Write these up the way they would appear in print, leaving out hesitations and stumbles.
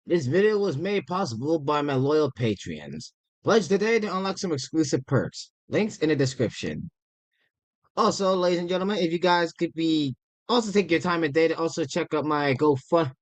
This video was made possible by my loyal Patreons. Pledge today to unlock some exclusive perks. Links in the description. Also, ladies and gentlemen, if you guys could be also take your time and day to also check out my GoFundMe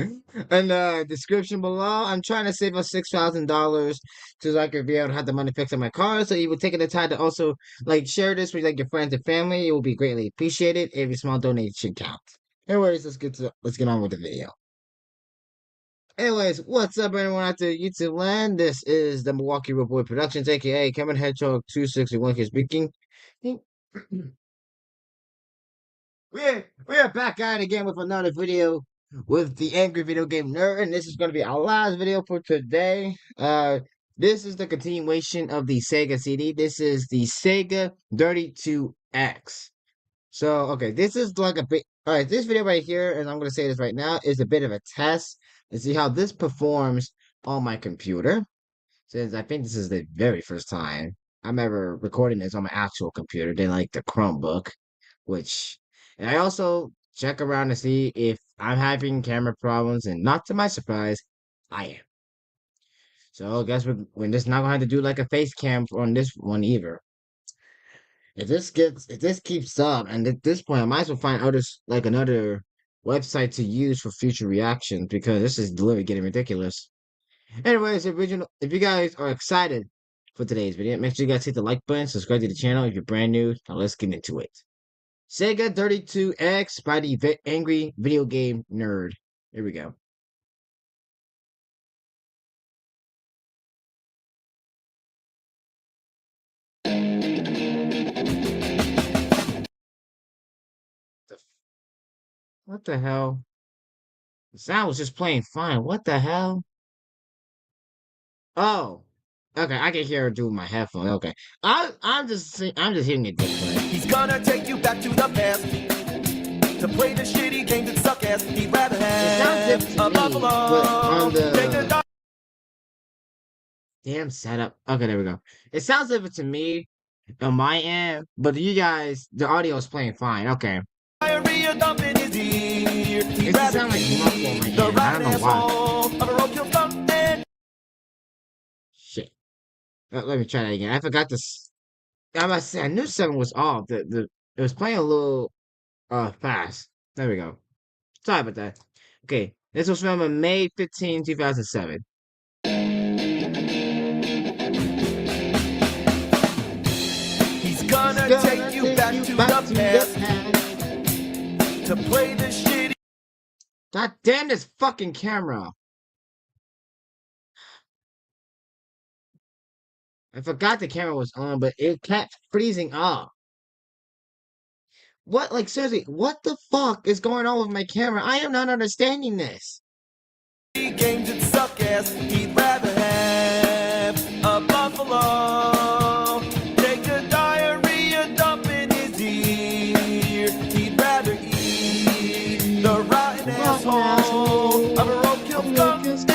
in the description below. I'm trying to save us $6,000 so I could be able to have the money fixed on my car. So you would take the time to also share this with your friends and family. It will be greatly appreciated. Every small donation counts. Anyways, let's get on with the video. Anyways, what's up, everyone out there, YouTube land? This is the Milwaukee Real Boy Productions, aka Kevin Hedgehog 261 here speaking. We are back at it again with another video with the Angry Video Game Nerd, and this is going to be our last video for today. This is the continuation of the Sega CD. This is the Sega 32X. So, okay, this is like a bit. All right, this video right here, and I'm going to say this right now, is a bit of a test to see how this performs on my computer. Since I think this is the very first time I'm ever recording this on my actual computer, than like the Chromebook, which, and I also check around to see if I'm having camera problems, and not to my surprise, I am. So, I guess we're just not going to have to do like a face cam on this one either. If this keeps up, and at this point, I might as well find out like another website to use for future reactions because this is literally getting ridiculous. Anyways, if you guys are excited for today's video, make sure you guys hit the like button, subscribe to the channel if you're brand new. Now let's get into it. Sega 32X by the Angry Video Game Nerd. Here we go. What the hell? The sound was just playing fine. What the hell? Oh, okay. I can hear it through my headphone. Okay, I'm just hearing it different. He's gonna take you back to the past to play the shitty games that suck ass. He'd rather have a buffalo. But on the damn setup. Okay, there we go. It sounds different to me on my end, but you guys, the audio is playing fine. Okay. Diarrhea dumping his ear. It just sounds like muffled on my end. I don't know why. Shit. Let me try that again. I forgot this. I must say, I knew something was off. It was playing a little fast. There we go. Sorry about that. Okay, this was from May 15, 2007. He's gonna take you back to the past to play the shitty. God damn this fucking camera. I forgot the camera was on, but it kept freezing up. What, like, seriously, what the fuck is going on with my camera? I am not understanding this. Games that suck ass. He'd rather have a buffalo. Take a diarrhea dump in his ear. He'd rather eat the rotten asshole of a roadkill skunk and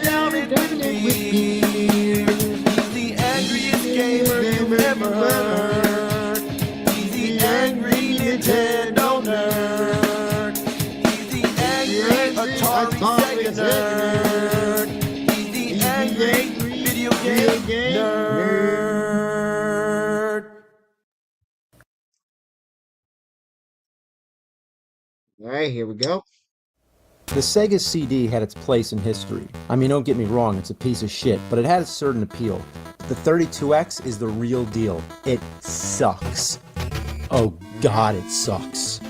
down it with beer. He's the angriest gamer you've ever heard. He's the angry Nintendo nerd. He's the angry Atari Sega nerd. He's the angry video game nerd. Alright, here we go. The Sega CD had its place in history. I mean, don't get me wrong, it's a piece of shit, but it had a certain appeal. The 32X is the real deal. It sucks. Oh god, it sucks.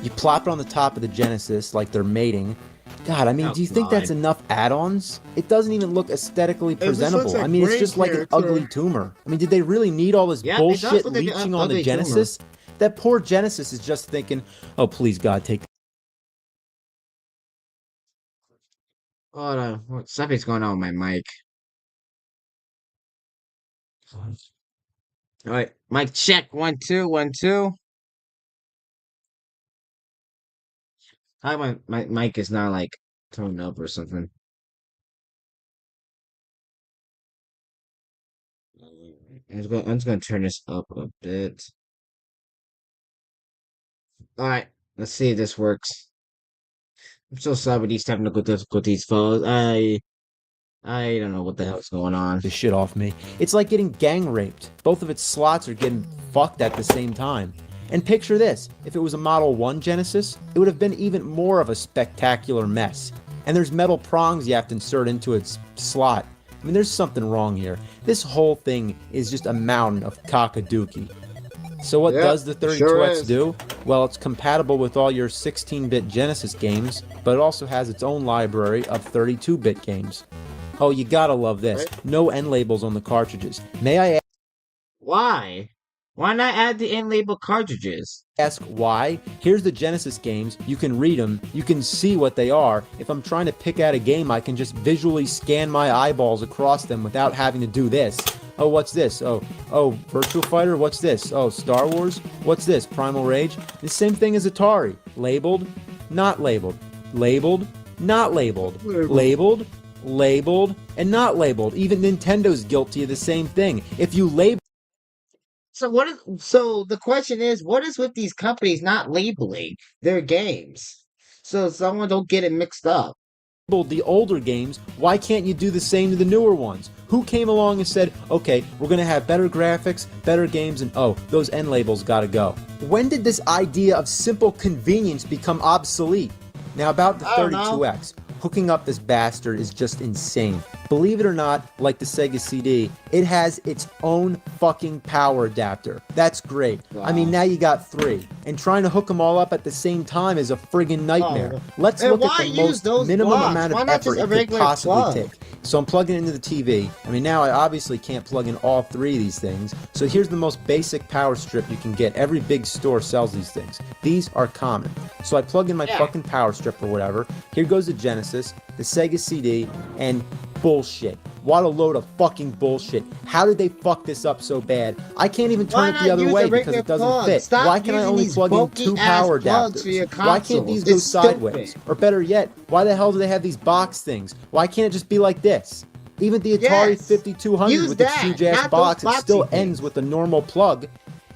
You plop it on the top of the Genesis like they're mating. God, I mean, do you think that's enough add-ons? It doesn't even look aesthetically presentable. like I mean, it's just like an character. ugly tumor. I mean, did they really need all this Yeah, it does bullshit look like an leeching on ugly the Genesis? That poor Genesis is just thinking, oh, please, God, take... Hold on, something's going on with my mic. Alright, mic check, 1 2 1 2. How my mic is not like toned up or something. I'm just gonna turn this up a bit. Alright, let's see if this works. I'm so sorry with these technical difficulties, folks. I don't know what the hell's going on. The shit off me. It's like getting gang raped. Both of its slots are getting fucked at the same time. And picture this, if it was a Model 1 Genesis, it would have been even more of a spectacular mess. And there's metal prongs you have to insert into its slot. I mean, there's something wrong here. This whole thing is just a mountain of cockadookie. So what does the 32X do? Well, it's compatible with all your 16-bit Genesis games, but it also has its own library of 32-bit games. Oh, you gotta love this. No end labels on the cartridges. May I Why? Why not add the in-label cartridges? ask why? Here's the Genesis games. You can read them. You can see what they are. If I'm trying to pick out a game, I can just visually scan my eyeballs across them without having to do this. Oh, what's this? Oh, Virtua Fighter? What's this? Oh, Star Wars? What's this? Primal Rage? The same thing as Atari. Labeled, not labeled. Labeled, not labeled. Labeled, labeled, and not labeled. Even Nintendo's guilty of the same thing. If you label So the question is, what is with these companies not labeling their games? So someone don't get it mixed up. the older games, why can't you do the same to the newer ones? Who came along and said, okay, we're going to have better graphics, better games, and oh, those end labels gotta go? When did this idea of simple convenience become obsolete? Now about the 32X, hooking up this bastard is just insane. Believe it or not, like the Sega CD, it has its own fucking power adapter. That's great. Wow. I mean, now you got 3. And trying to hook them all up at the same time is a friggin' nightmare. Let's And look why at the use most those minimum blocks? amount Why of not effort just a it could regular possibly plug? take. So I'm plugging it into the TV. I mean, now I obviously can't plug in all 3 of these things. So here's the most basic power strip you can get. Every big store sells these things. These are common. So I plug in my fucking power strip or whatever. Here goes the Genesis, the Sega CD, and bullshit. What a load of fucking bullshit. How did they fuck this up so bad? I can't even turn it the other way because it doesn't fit. Why can I only plug in 2 power adapters? Why can't these go sideways? Or better yet, why the hell do they have these box things? Why can't it just be like this? Even the Atari 5200 with its huge ass box, it still ends with a normal plug.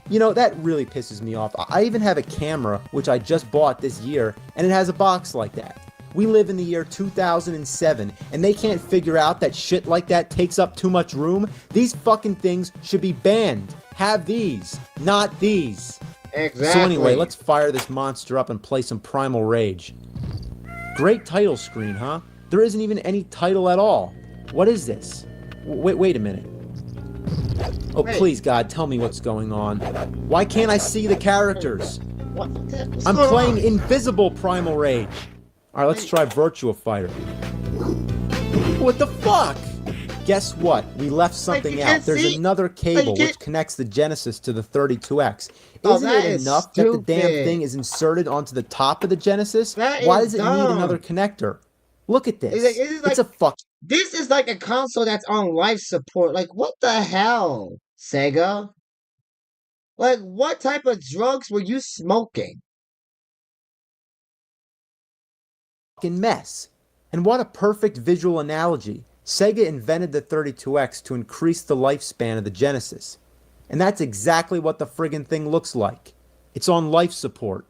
You know, that really pisses me off. I even have a camera, which I just bought this year, and it has a box like that. We live in the year 2007, and they can't figure out that shit like that takes up too much room? These fucking things should be banned. Have these, not these. Exactly. So anyway, let's fire this monster up and play some Primal Rage. Great title screen, huh? There isn't even any title at all. What is this? Wait a minute. Oh, please, God, tell me what's going on. Why can't I see the characters? I'm playing Invisible Primal Rage. Alright, let's try Virtua Fighter. What the fuck? Guess what? We left something out. There's another cable which connects the Genesis to the 32X. Isn't it enough that the damn thing is inserted onto the top of the Genesis? Why does it need another connector? Look at this. It's a fuck. This is like a console that's on life support. Like, what the hell, Sega? Like, what type of drugs were you smoking? Mess. And what a perfect visual analogy. Sega invented the 32X to increase the lifespan of the Genesis. And that's exactly what the friggin' thing looks like. It's on life support.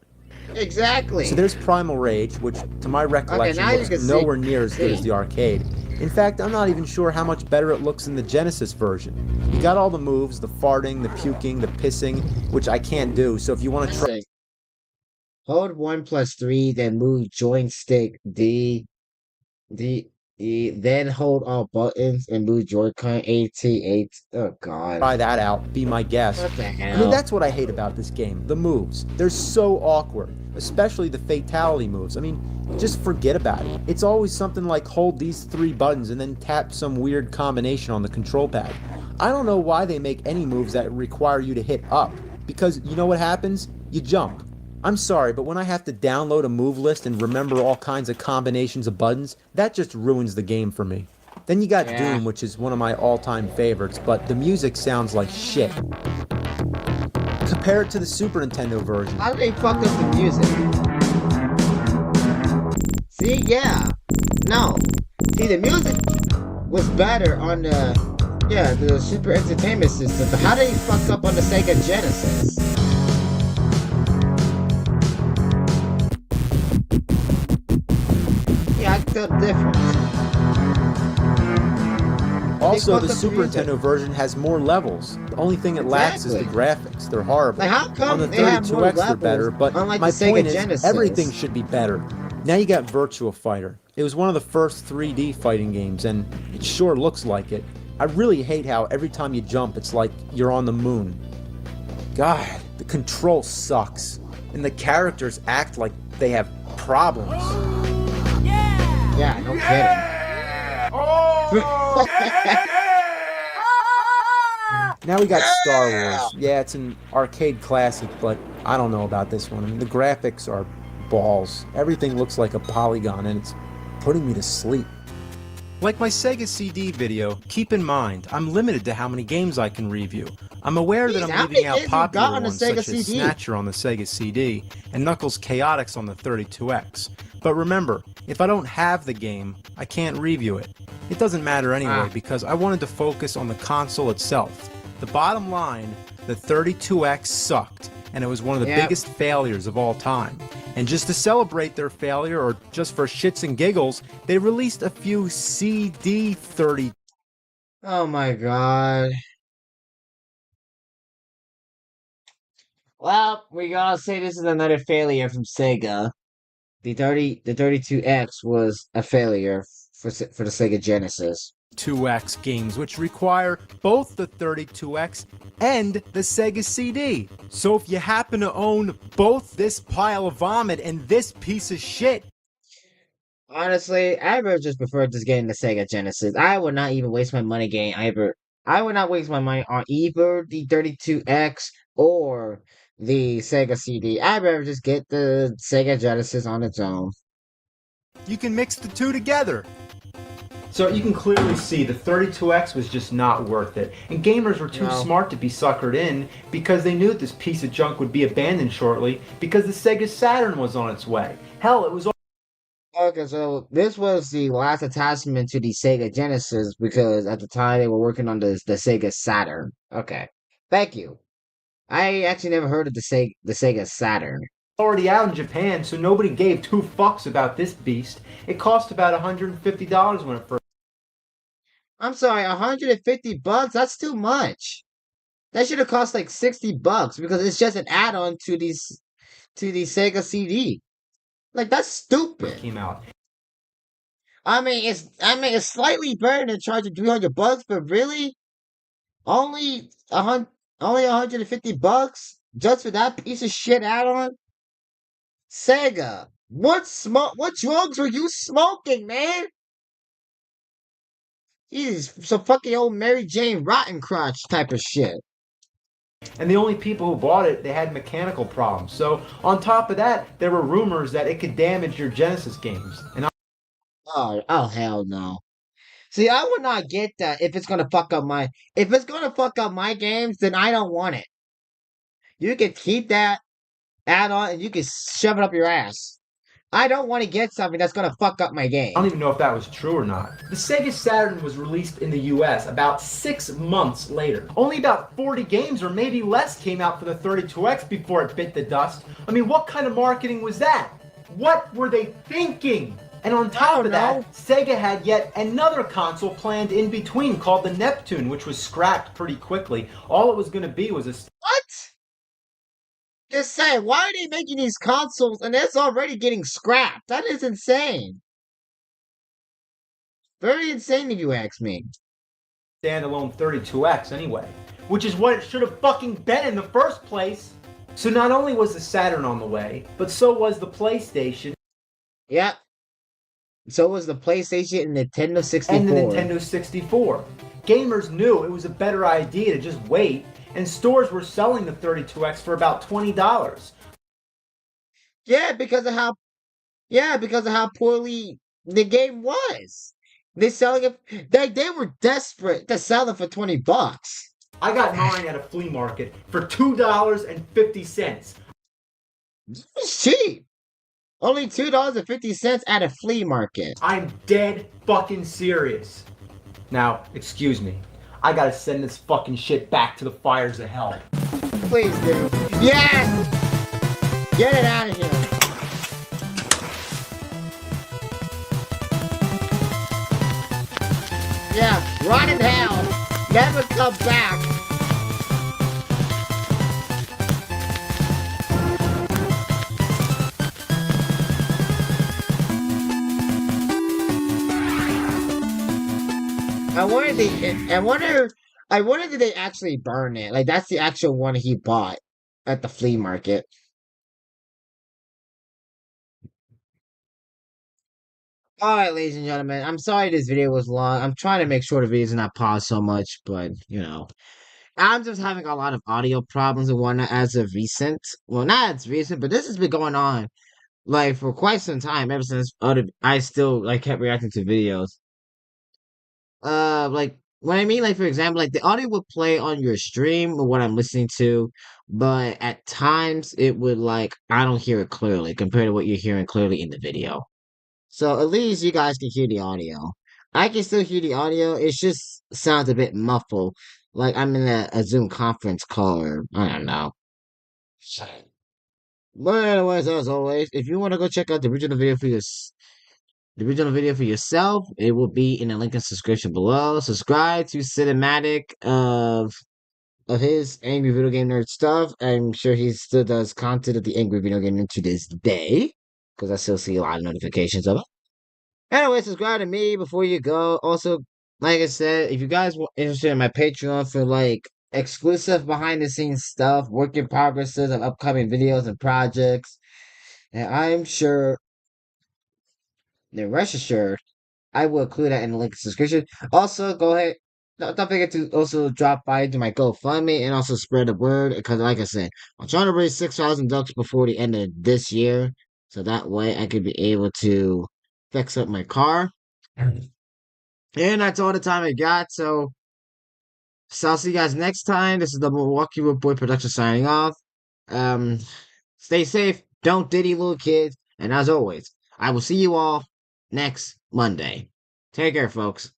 Exactly. So there's Primal Rage, which to my recollection looks nowhere near as good as the arcade. In fact, I'm not even sure how much better it looks in the Genesis version. You got all the moves, the farting, the puking, the pissing, which I can't do, so if you want to try... Hold 1+3, then move joystick D, E, then hold all buttons and move Joy-Con A. Oh god. Try that out, be my guest. What the hell? I mean, that's what I hate about this game, the moves. They're so awkward, especially the fatality moves. I mean, just forget about it. It's always something like hold these 3 buttons and then tap some weird combination on the control pad. I don't know why they make any moves that require you to hit up, because you know what happens? You jump. I'm sorry, but when I have to download a move list and remember all kinds of combinations of buttons, that just ruins the game for me. Then you got Doom, which is one of my all-time favorites, but the music sounds like shit. Compare it to the Super Nintendo version. How did they fuck up the music? See, yeah. No. See, the music was better on the Super Entertainment System, but how did they fuck up on the Sega Genesis? the difference? Also, the fucked up Super music. Nintendo version has more levels. The only thing it lacks is the Exactly. graphics. They're horrible. Like, how come On the they have more 32X, they're levels, better, but unlike my the Sega point is, Genesis? everything should be better. Now you got Virtua Fighter. It was one of the first 3D fighting games, and it sure looks like it. I really hate how every time you jump, it's like you're on the moon. God, the control sucks, and the characters act like they have problems. Yeah, no kidding. Now we got Star Wars. Yeah, it's an arcade classic, but I don't know about this one. I mean, the graphics are balls. Everything looks like a polygon, and it's putting me to sleep. Like my Sega CD video, keep in mind, I'm limited to how many games I can review. I'm aware that Jeez, how I'm leaving many out games you got popular on the ones Sega such as CD? Snatcher on the Sega CD and Knuckles Chaotix on the 32X. But remember, if I don't have the game, I can't review it. It doesn't matter anyway because I wanted to focus on the console itself. The bottom line, the 32X sucked, and it was one of the biggest failures of all time. And just to celebrate their failure, or just for shits and giggles, they released a few CD30. Oh my god. Well, we gotta say this is another failure from Sega. The 32X was a failure for the Sega Genesis. 2X games, which require both the 32X and the Sega CD. So if you happen to own both this pile of vomit and this piece of shit, Honestly, I would just prefer just getting the Sega Genesis. I would not even waste my money getting either. I would not waste my money on either the 32X or the Sega CD. I'd rather just get the Sega Genesis on its own. you can mix the two together. So you can clearly see the 32X was just not worth it. And gamers were too smart to be suckered in because they knew that this piece of junk would be abandoned shortly because the Sega Saturn was on its way. Hell, it was Okay, so this was the last attachment to the Sega Genesis because at the time they were working on the Sega Saturn. Okay, thank you. I actually never heard of the Sega Saturn. already out in Japan, so nobody gave two fucks about this beast. It cost about $150 when it first. I'm sorry, $150? That's too much. That should have cost like $60 because it's just an add-on to the Sega CD. Like that's stupid. Came out. I mean, it's slightly better than charging $300, but really, only $150 just for that piece of shit add-on. Sega, what drugs were you smoking, man? He's some fucking old Mary Jane Rotten Crotch type of shit. And the only people who bought it, they had mechanical problems. So on top of that, there were rumors that it could damage your Genesis games. And Oh hell no. See, I would not get that if it's gonna fuck up my games, then I don't want it. You can keep that add-on and you can shove it up your ass. I don't want to get something that's gonna fuck up my game. I don't even know if that was true or not. The Sega Saturn was released in the US about 6 months later. Only about 40 games or maybe less came out for the 32X before it bit the dust. I mean, what kind of marketing was that? What were they thinking? And on top of that, Sega had yet another console planned in between called the Neptune, which was scrapped pretty quickly. All it was going to be was a... What? Just say, why are they making these consoles and it's already getting scrapped? That is insane. Very insane if you ask me. Standalone 32X anyway, which is what it should have fucking been in the first place. So not only was the Saturn on the way, but so was the PlayStation. Yep. So was the PlayStation and Nintendo 64. And the Nintendo 64. Gamers knew it was a better idea to just wait, and stores were selling the 32X for about $20. Yeah, because of how poorly the game was. They're selling it. They were desperate to sell it for $20. I got mine at a flea market for $2.50. It's cheap. Only $2.50 at a flea market. I'm dead fucking serious. Now, excuse me. I gotta send this fucking shit back to the fires of hell. Please do. Yes! Get it out of here. rot in hell, never come back. I wonder I wonder did they actually burn it? Like that's the actual one he bought at the flea market. Alright, ladies and gentlemen, I'm sorry this video was long. I'm trying to make sure the video's not paused so much, but you know. I'm just having a lot of audio problems and whatnot as of recent. Well, not as recent, but this has been going on like for quite some time, ever since other I still like kept reacting to videos. Like what I mean, like for example, like the audio would play on your stream or what I'm listening to, but at times it would like I don't hear it clearly compared to what you're hearing clearly in the video. So at least you guys can hear the audio. I can still hear the audio. It just sounds a bit muffled, like I'm in a Zoom conference call or I don't know. But anyways, as always, if you want to go check out the original video for yourself, it will be in the link in the description below. Subscribe to Cinematic of his Angry Video Game Nerd stuff. I'm sure he still does content of the Angry Video Game Nerd to this day, because I still see a lot of notifications of it. Anyway, subscribe to me before you go. Also, like I said, if you guys are interested in my Patreon for like exclusive behind the scenes stuff, work in progresses of upcoming videos and projects, and I'm sure, then rest assured, I will include that in the link in the description. Also, go ahead. Don't forget to also drop by to my GoFundMe and also spread the word because, like I said, I'm trying to raise $6,000 before the end of this year, so that way I could be able to fix up my car. And that's all the time I got. So I'll see you guys next time. This is the Milwaukee Road Boy production signing off. Um, Stay safe. Don't diddy little kids. And as always, I will see you all next Monday. Take care, folks.